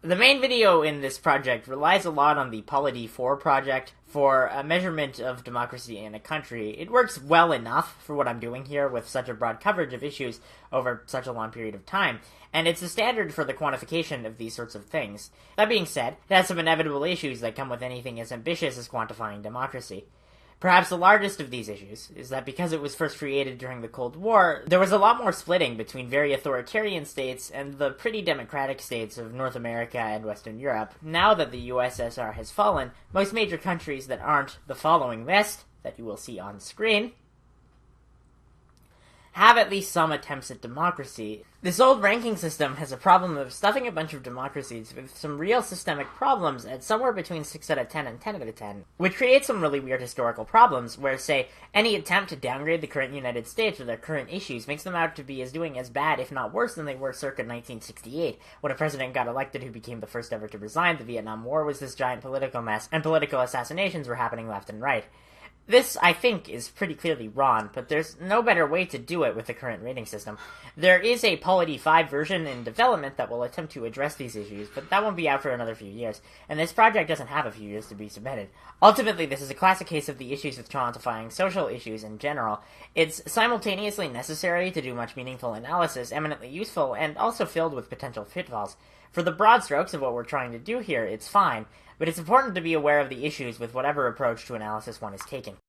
The main video in this project relies a lot on the Polity Project for a measurement of democracy in a country. It works well enough for what I'm doing here with such a broad coverage of issues over such a long period of time, and it's a standard for the quantification of these sorts of things. That being said, it has some inevitable issues that come with anything as ambitious as quantifying democracy. Perhaps the largest of these issues is that because it was first created during the Cold War, there was a lot more splitting between very authoritarian states and the pretty democratic states of North America and Western Europe. Now that the USSR has fallen, most major countries that aren't the following list, that you will see on screen, have at least some attempts at democracy. This old ranking system has a problem of stuffing a bunch of democracies with some real systemic problems at somewhere between 6 out of 10 and 10 out of 10, which creates some really weird historical problems, where, say, any attempt to downgrade the current United States or their current issues makes them out to be doing as bad, if not worse, than they were circa 1968, when a president got elected who became the first ever to resign, the Vietnam War was this giant political mess, and political assassinations were happening left and right. This, I think, is pretty clearly wrong, but there's no better way to do it with the current rating system. There is a Polity 5 version in development that will attempt to address these issues, but that won't be out for another few years, and this project doesn't have a few years to be submitted. Ultimately, this is a classic case of the issues with quantifying social issues in general. It's simultaneously necessary to do much meaningful analysis, eminently useful, and also filled with potential pitfalls. For the broad strokes of what we're trying to do here, it's fine, but it's important to be aware of the issues with whatever approach to analysis one is taking.